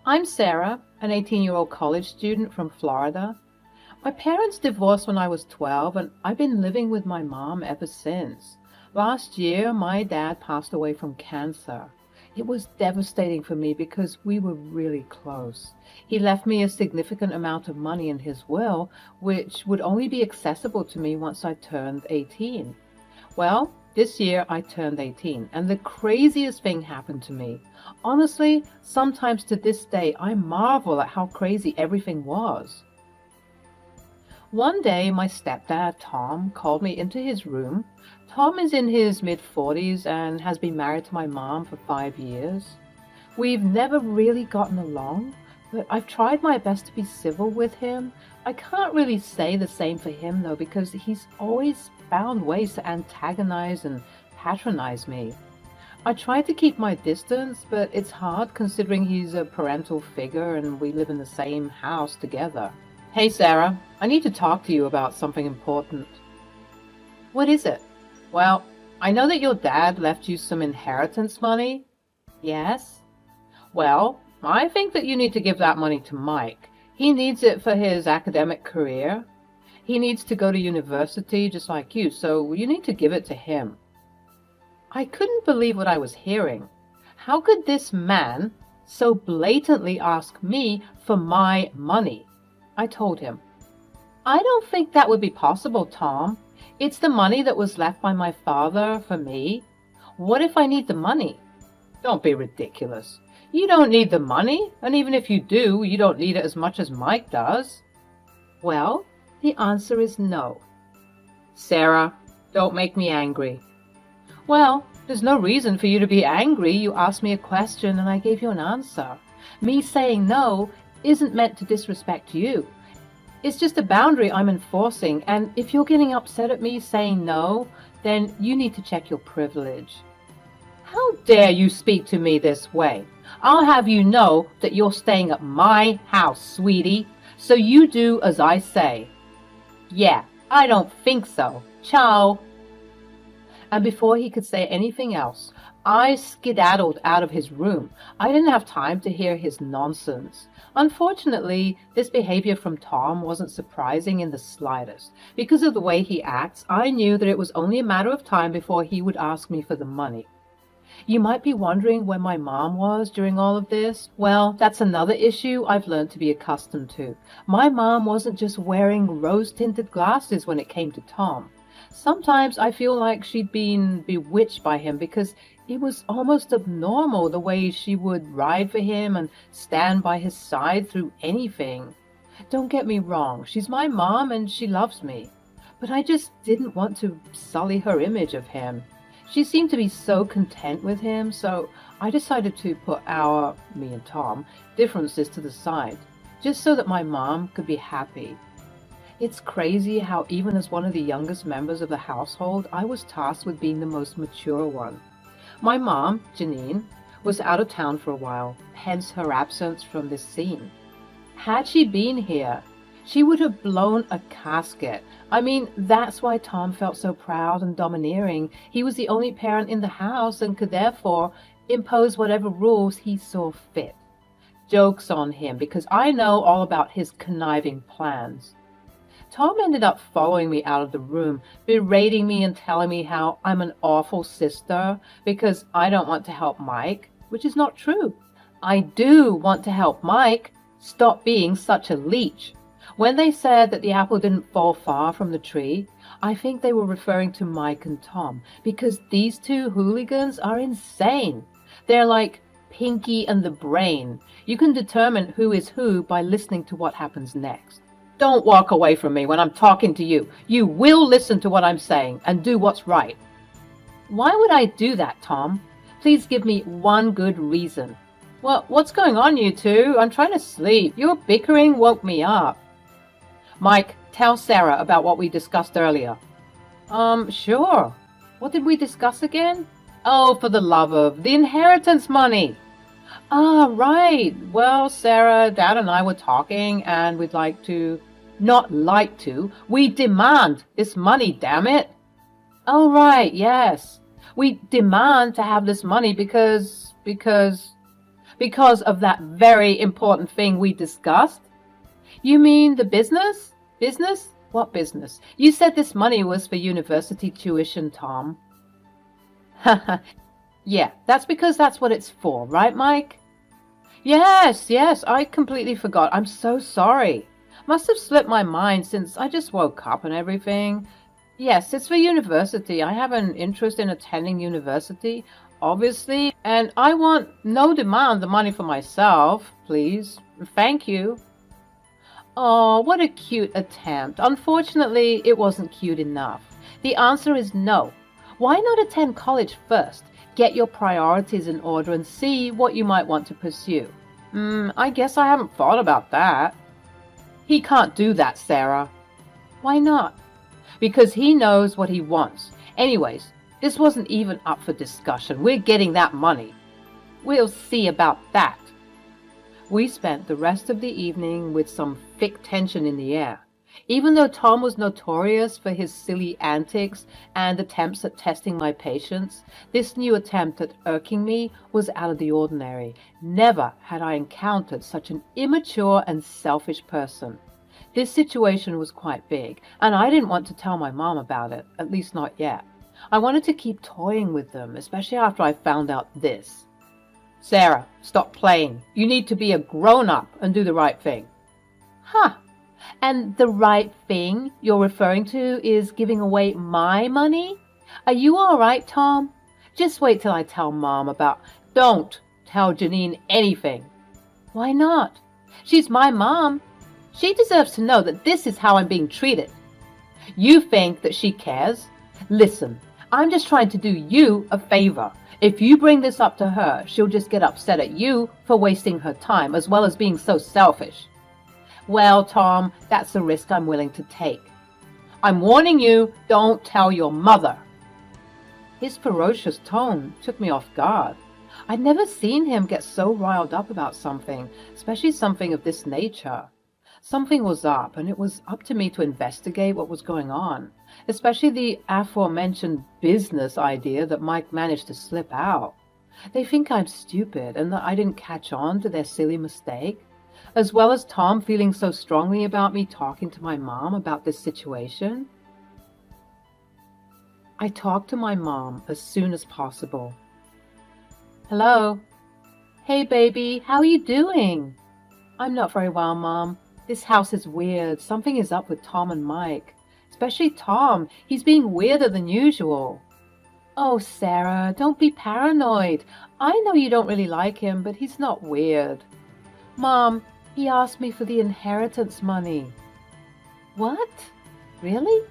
I'm Sarah, an 18-year-old college student from Florida. My parents divorced when I was 12, and I've been living with my mom ever since. Last year, my dad passed away from cancer. It was devastating for me because we were really close. He left me a significant amount of money in his will, which would only be accessible to me once I turned 18. Well, this year I turned 18, and the craziest thing happened to me. Honestly, sometimes to this day, I marvel at how crazy everything was. One day, my stepdad, Tom, called me into his room. Tom is in his mid-40s and has been married to my mom for 5 years. We've never really gotten along, but I've tried my best to be civil with him. I can't really say the same for him, though, because he's always found ways to antagonize and patronize me. I try to keep my distance, but it's hard considering he's a parental figure and we live in the same house together. Hey Sarah, I need to talk to you about something important. What is it? Well, I know that your dad left you some inheritance money. Yes? Well, I think that you need to give that money to Mike. He needs it for his academic career. He needs to go to university just like you, so you need to give it to him. I couldn't believe what I was hearing. How could this man so blatantly ask me for my money? I told him, I don't think that would be possible, Tom. It's the money that was left by my father for me. What if I need the money? Don't be ridiculous. You don't need the money, and even if you do, you don't need it as much as Mike does. Well, the answer is no. Sarah, don't make me angry. Well, there's no reason for you to be angry. You asked me a question and I gave you an answer. Me saying no isn't meant to disrespect you. It's just a boundary I'm enforcing, and if you're getting upset at me saying no, then you need to check your privilege. How dare you speak to me this way? I'll have you know that you're staying at my house, sweetie, so you do as I say. Yeah, I don't think so. Ciao. And before he could say anything else, I skedaddled out of his room. I didn't have time to hear his nonsense. Unfortunately, this behavior from Tom wasn't surprising in the slightest. Because of the way he acts, I knew that it was only a matter of time before he would ask me for the money. You might be wondering where my mom was during all of this. Well, that's another issue I've learned to be accustomed to. My mom wasn't just wearing rose-tinted glasses when it came to Tom. Sometimes I feel like she'd been bewitched by him because it was almost abnormal the way she would ride for him and stand by his side through anything. Don't get me wrong, she's my mom and she loves me. But I just didn't want to sully her image of him. She seemed to be so content with him, so I decided to put me and Tom, differences to the side, just so that my mom could be happy. It's crazy how even as one of the youngest members of the household, I was tasked with being the most mature one. My mom, Janine, was out of town for a while, hence her absence from this scene. Had she been here, she would have blown a casket. I mean, that's why Tom felt so proud and domineering. He was the only parent in the house and could therefore impose whatever rules he saw fit. Joke's on him, because I know all about his conniving plans. Tom ended up following me out of the room, berating me and telling me how I'm an awful sister because I don't want to help Mike, which is not true. I do want to help Mike. Stop being such a leech. When they said that the apple didn't fall far from the tree, I think they were referring to Mike and Tom, because these two hooligans are insane. They're like Pinky and the Brain. You can determine who is who by listening to what happens next. Don't walk away from me when I'm talking to you. You will listen to what I'm saying and do what's right. Why would I do that, Tom? Please give me one good reason. Well, what's going on, you two? I'm trying to sleep. Your bickering woke me up. Mike, tell Sarah about what we discussed earlier. Sure. What did we discuss again? Oh, for the love of the inheritance money. Ah, right. Well, Sarah, Dad and I were talking and we'd like to... Not like to. We demand this money, damn it. Oh, right, yes. We demand to have this money because Because of that very important thing we discussed? You mean the business? Business? What business? You said this money was for university tuition, Tom. Yeah, that's because that's what it's for, right, Mike? Yes, I completely forgot. I'm so sorry. Must have slipped my mind since I just woke up and everything. Yes, it's for university. I have an interest in attending university, obviously, and I want no demand the money for myself, please. Thank you. Oh, what a cute attempt. Unfortunately, it wasn't cute enough. The answer is no. Why not attend college first? Get your priorities in order and see what you might want to pursue. I guess I haven't thought about that. He can't do that, Sarah. Why not? Because he knows what he wants. Anyways, this wasn't even up for discussion. We're getting that money. We'll see about that. We spent the rest of the evening with some thick tension in the air. Even though Tom was notorious for his silly antics and attempts at testing my patience, this new attempt at irking me was out of the ordinary. Never had I encountered such an immature and selfish person. This situation was quite big, and I didn't want to tell my mom about it, at least not yet. I wanted to keep toying with them, especially after I found out this. Sarah, stop playing. You need to be a grown-up and do the right thing. Huh. And the right thing you're referring to is giving away my money? Are you all right, Tom? Just wait till I tell Mom about... Don't tell Janine anything. Why not? She's my mom. She deserves to know that this is how I'm being treated. You think that she cares? Listen, I'm just trying to do you a favor. If you bring this up to her, she'll just get upset at you for wasting her time as well as being so selfish. Well, Tom, that's a risk I'm willing to take. I'm warning you, don't tell your mother. His ferocious tone took me off guard. I'd never seen him get so riled up about something, especially something of this nature. Something was up, and it was up to me to investigate what was going on, especially the aforementioned business idea that Mike managed to slip out. They think I'm stupid and that I didn't catch on to their silly mistake, as well as Tom feeling so strongly about me talking to my mom about this situation. I talked to my mom as soon as possible. Hello? Hey, baby, how are you doing? I'm not very well, Mom. This house is weird. Something is up with Tom and Mike. Especially Tom. He's being weirder than usual. Oh, Sarah, don't be paranoid. I know you don't really like him, but he's not weird. Mom, he asked me for the inheritance money. What? Really?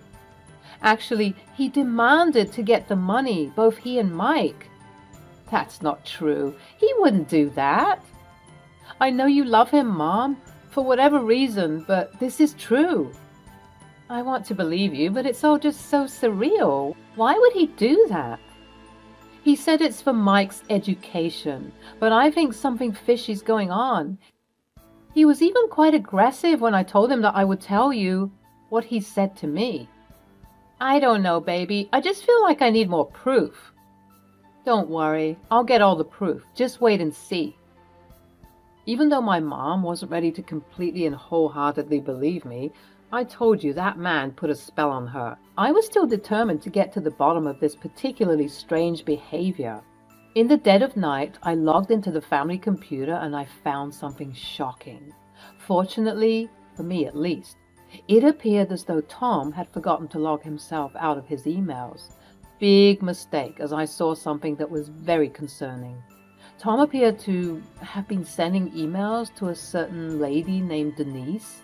Actually, he demanded to get the money, both he and Mike. That's not true. He wouldn't do that. I know you love him, Mom, for whatever reason, but this is true. I want to believe you, but it's all just so surreal. Why would he do that? He said it's for Mike's education, but I think something fishy's going on. He was even quite aggressive when I told him that I would tell you what he said to me. I don't know, baby. I just feel like I need more proof. Don't worry. I'll get all the proof. Just wait and see. Even though my mom wasn't ready to completely and wholeheartedly believe me, I told you that man put a spell on her. I was still determined to get to the bottom of this particularly strange behavior. In the dead of night, I logged into the family computer and I found something shocking. Fortunately, for me at least, it appeared as though Tom had forgotten to log himself out of his emails. Big mistake, as I saw something that was very concerning. Tom appeared to have been sending emails to a certain lady named Denise.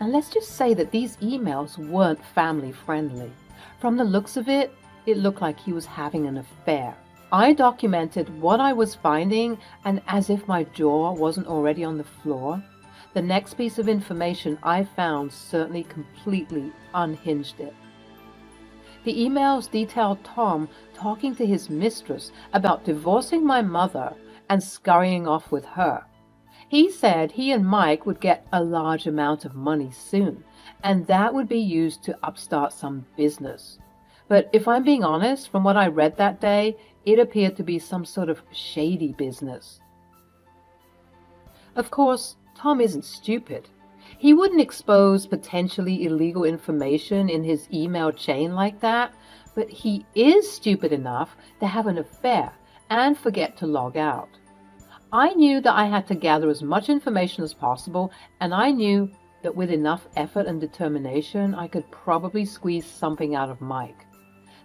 And let's just say that these emails weren't family friendly. From the looks of it, it looked like he was having an affair. I documented what I was finding, and as if my jaw wasn't already on the floor, the next piece of information I found certainly completely unhinged it. The emails detailed Tom talking to his mistress about divorcing my mother and scurrying off with her. He said he and Mike would get a large amount of money soon, and that would be used to upstart some business. But if I'm being honest, from what I read that day, it appeared to be some sort of shady business. Of course, Tom isn't stupid. He wouldn't expose potentially illegal information in his email chain like that, but he is stupid enough to have an affair and forget to log out. I knew that I had to gather as much information as possible, and I knew that with enough effort and determination, I could probably squeeze something out of Mike.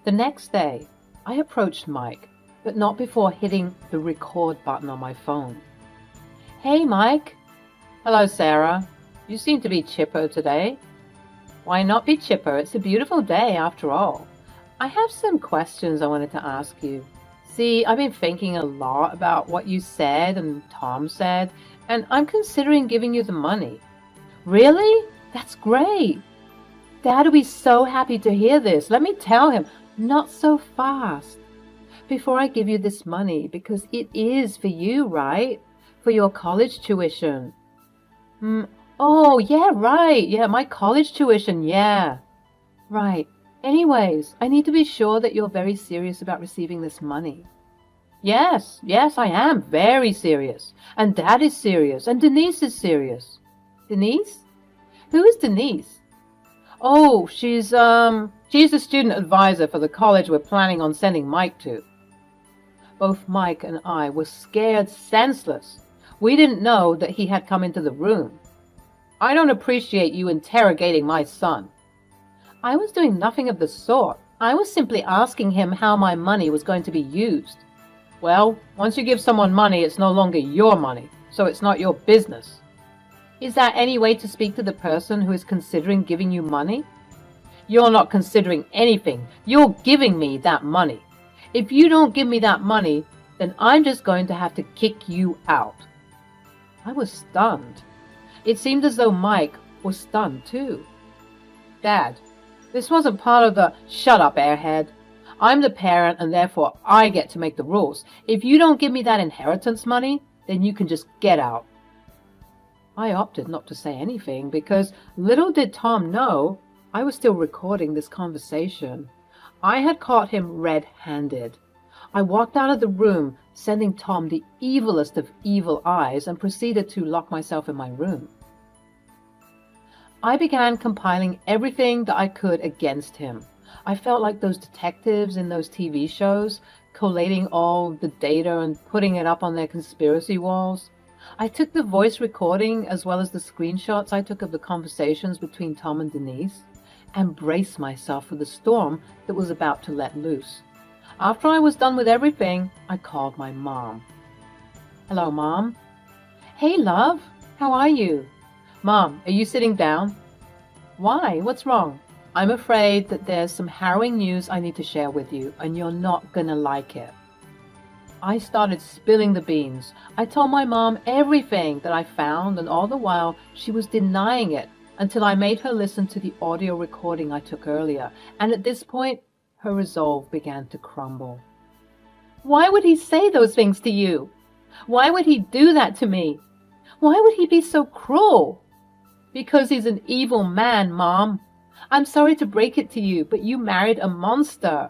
The next day, I approached Mike, but not before hitting the record button on my phone. "Hey, Mike." "Hello, Sarah. You seem to be chipper today." "Why not be chipper? It's a beautiful day after all. I have some questions I wanted to ask you. See, I've been thinking a lot about what you said and Tom said, and I'm considering giving you the money." "Really? That's great. Dad will be so happy to hear this. Let me tell him." "Not so fast. Before I give you this money, because it is for you, right? For your college tuition." Oh, yeah, right. Yeah, my college tuition, yeah. Right. Anyways, I need to be sure that you're very serious about receiving this money." Yes, I am very serious. And Dad is serious. And Denise is serious." "Denise? Who is Denise?" "Oh, she's the student advisor for the college we're planning on sending Mike to." Both Mike and I were scared senseless. We didn't know that he had come into the room. "I don't appreciate you interrogating my son." "I was doing nothing of the sort. I was simply asking him how my money was going to be used." "Well, once you give someone money, it's no longer your money, so it's not your business." "Is there any way to speak to the person who is considering giving you money?" "You're not considering anything. You're giving me that money. If you don't give me that money, then I'm just going to have to kick you out." I was stunned. It seemed as though Mike was stunned too. "Dad, this wasn't part of the—" "Shut up, airhead. I'm the parent and therefore I get to make the rules. If you don't give me that inheritance money, then you can just get out." I opted not to say anything because little did Tom know I was still recording this conversation. I had caught him red-handed. I walked out of the room, sending Tom the evilest of evil eyes, and proceeded to lock myself in my room. I began compiling everything that I could against him. I felt like those detectives in those TV shows, collating all the data and putting it up on their conspiracy walls. I took the voice recording as well as the screenshots I took of the conversations between Tom and Denise, and braced myself for the storm that was about to let loose. After I was done with everything, I called my mom. "Hello, Mom." "Hey, love. How are you?" "Mom, are you sitting down?" "Why? What's wrong?" "I'm afraid that there's some harrowing news I need to share with you, and you're not gonna like it." I started spilling the beans. I told my mom everything that I found, and all the while she was denying it until I made her listen to the audio recording I took earlier, and at this point, her resolve began to crumble. "Why would he say those things to you? Why would he do that to me? Why would he be so cruel?" "Because he's an evil man, Mom. I'm sorry to break it to you, but you married a monster."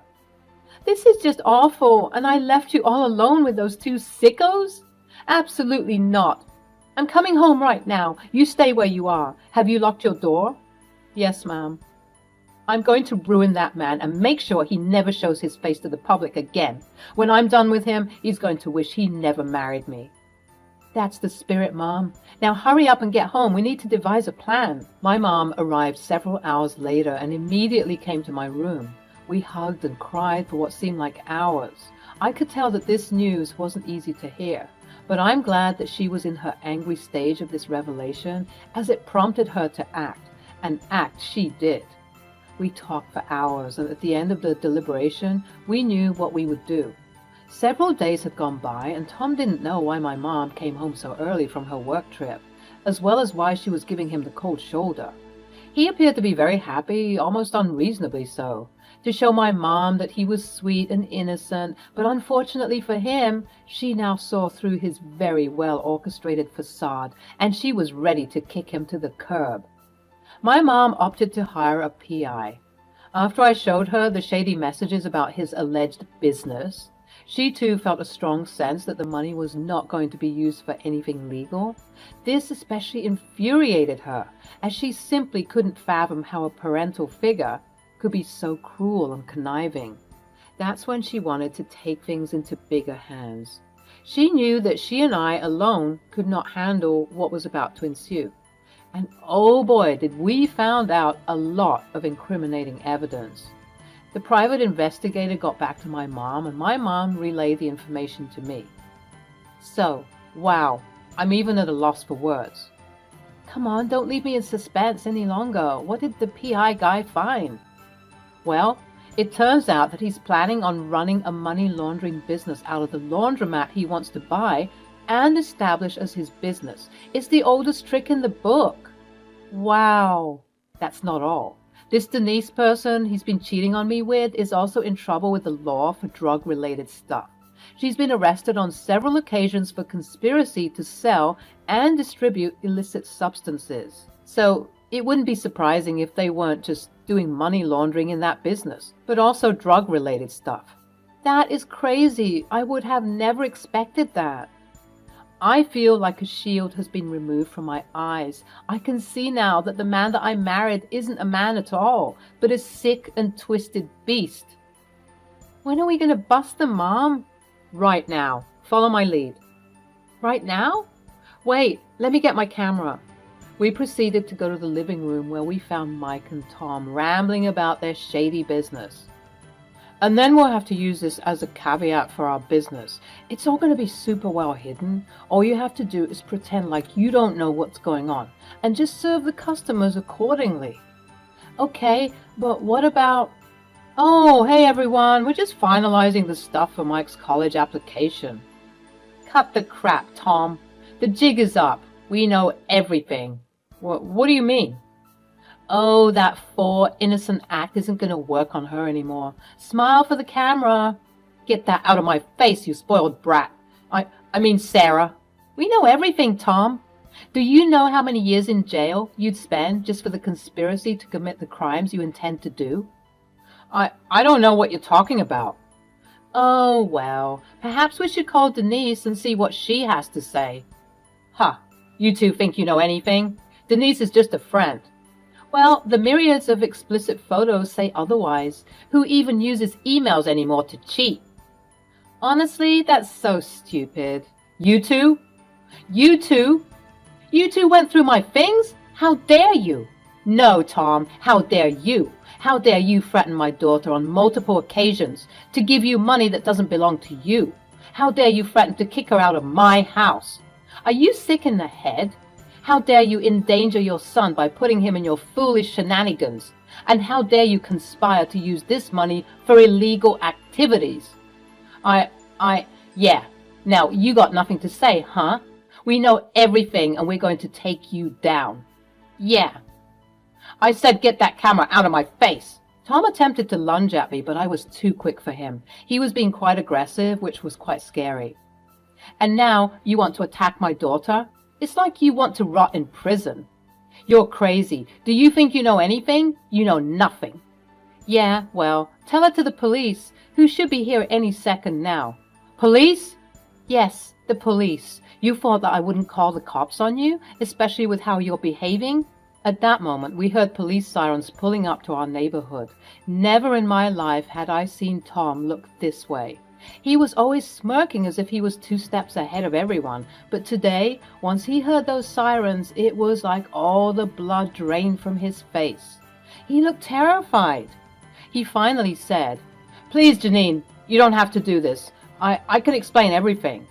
"This is just awful, and I left you all alone with those two sickos?" "Absolutely not. I'm coming home right now. You stay where you are. Have you locked your door?" "Yes, ma'am." "I'm going to ruin that man and make sure he never shows his face to the public again. When I'm done with him, he's going to wish he never married me." "That's the spirit, Mom. Now hurry up and get home. We need to devise a plan." My mom arrived several hours later and immediately came to my room. We hugged and cried for what seemed like hours. I could tell that this news wasn't easy to hear, but I'm glad that she was in her angry stage of this revelation, as it prompted her to act, and act she did. We talked for hours, and at the end of the deliberation, we knew what we would do. Several days had gone by, and Tom didn't know why my mom came home so early from her work trip, as well as why she was giving him the cold shoulder. He appeared to be very happy, almost unreasonably so, to show my mom that he was sweet and innocent, but unfortunately for him, she now saw through his very well-orchestrated facade, and she was ready to kick him to the curb. My mom opted to hire a PI. After I showed her the shady messages about his alleged business, She too felt a strong sense that the money was not going to be used for anything legal. This especially infuriated her, as she simply couldn't fathom how a parental figure could be so cruel and conniving. That's when she wanted to take things into bigger hands. She knew that she and I alone could not handle what was about to ensue. And oh boy, did we found out a lot of incriminating evidence. The private investigator got back to my mom, and my mom relayed the information to me. So, wow, I'm even at a loss for words. Come on, don't leave me in suspense any longer. What did the PI guy find? Well, it turns out that he's planning on running a money laundering business out of the laundromat he wants to buy and establish as his business. It's the oldest trick in the book. Wow. That's not all. This Denise person he's been cheating on me with is also in trouble with the law for drug-related stuff. She's been arrested on several occasions for conspiracy to sell and distribute illicit substances. So it wouldn't be surprising if they weren't just doing money laundering in that business, but also drug-related stuff. That is crazy. I would have never expected that. I feel like a shield has been removed from my eyes. I can see now that the man that I married isn't a man at all, but a sick and twisted beast. When are we going to bust them, Mom? Right now. Follow my lead. Right now? Wait, let me get my camera. We proceeded to go to the living room where we found Mike and Tom rambling about their shady business. And then we'll have to use this as a caveat for our business. It's all going to be super well hidden. All you have to do is pretend like you don't know what's going on and just serve the customers accordingly. Okay, but what about... Oh, hey everyone, we're just finalizing the stuff for Mike's college application. Cut the crap, Tom. The jig is up. We know everything. What do you mean? Oh, that innocent act isn't going to work on her anymore. Smile for the camera. Get that out of my face, you spoiled brat. I mean, Sarah. We know everything, Tom. Do you know how many years in jail you'd spend just for the conspiracy to commit the crimes you intend to do? I don't know what you're talking about. Oh, well, perhaps we should call Denise and see what she has to say. Huh, you two think you know anything? Denise is just a friend. Well, the myriads of explicit photos say otherwise. Who even uses emails anymore to cheat? Honestly, that's so stupid. You two? You two? You two went through my things? How dare you? No, Tom, how dare you? How dare you threaten my daughter on multiple occasions to give you money that doesn't belong to you? How dare you threaten to kick her out of my house? Are you sick in the head? How dare you endanger your son by putting him in your foolish shenanigans? And how dare you conspire to use this money for illegal activities? Yeah. Now, you got nothing to say, huh? We know everything and we're going to take you down. Yeah. I said get that camera out of my face. Tom attempted to lunge at me, but I was too quick for him. He was being quite aggressive, which was quite scary. And now you want to attack my daughter? It's like you want to rot in prison. You're crazy. Do you think you know anything? You know nothing. Yeah, well, tell it to the police, who should be here any second now. Police? Yes, the police. You thought that I wouldn't call the cops on you, especially with how you're behaving? At that moment, we heard police sirens pulling up to our neighborhood. Never in my life had I seen Tom look this way. He was always smirking as if he was 2 steps ahead of everyone, but today, once he heard those sirens, it was like all the blood drained from his face. He looked terrified. He finally said, "Please, Janine, you don't have to do this. I can explain everything."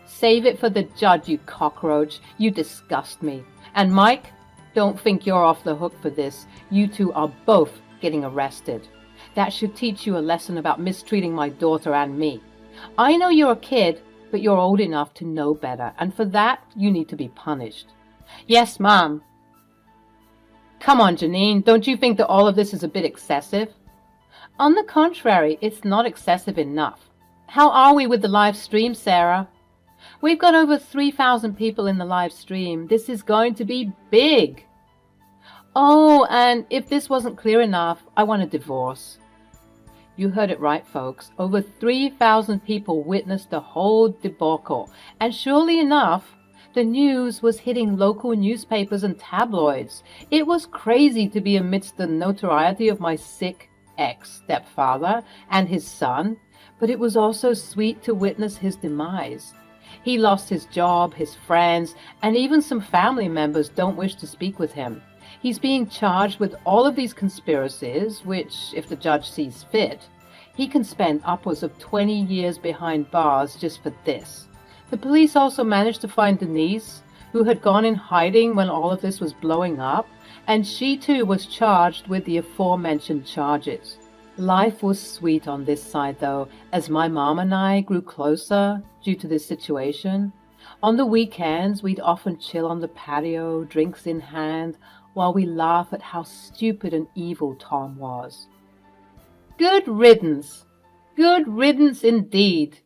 "Save it for the judge, you cockroach. You disgust me. And Mike, don't think you're off the hook for this. You two are both getting arrested. That should teach you a lesson about mistreating my daughter and me. I know you're a kid, but you're old enough to know better, and for that, you need to be punished." "Yes, Mom." "Come on, Janine, don't you think that all of this is a bit excessive?" "On the contrary, it's not excessive enough. How are we with the live stream, Sarah?" "We've got over 3,000 people in the live stream. This is going to be big." "Oh, and if this wasn't clear enough, I want a divorce." You heard it right, folks. Over 3,000 people witnessed the whole debacle, and surely enough, the news was hitting local newspapers and tabloids. It was crazy to be amidst the notoriety of my sick ex-stepfather and his son, but it was also sweet to witness his demise. He lost his job, his friends, and even some family members don't wish to speak with him. He's being charged with all of these conspiracies, which, if the judge sees fit, he can spend upwards of 20 years behind bars just for this. The police also managed to find Denise, who had gone in hiding when all of this was blowing up, and she too was charged with the aforementioned charges. Life was sweet on this side, though, as my mom and I grew closer due to this situation. On the weekends, we'd often chill on the patio, drinks in hand, while we laugh at how stupid and evil Tom was. Good riddance! Good riddance indeed!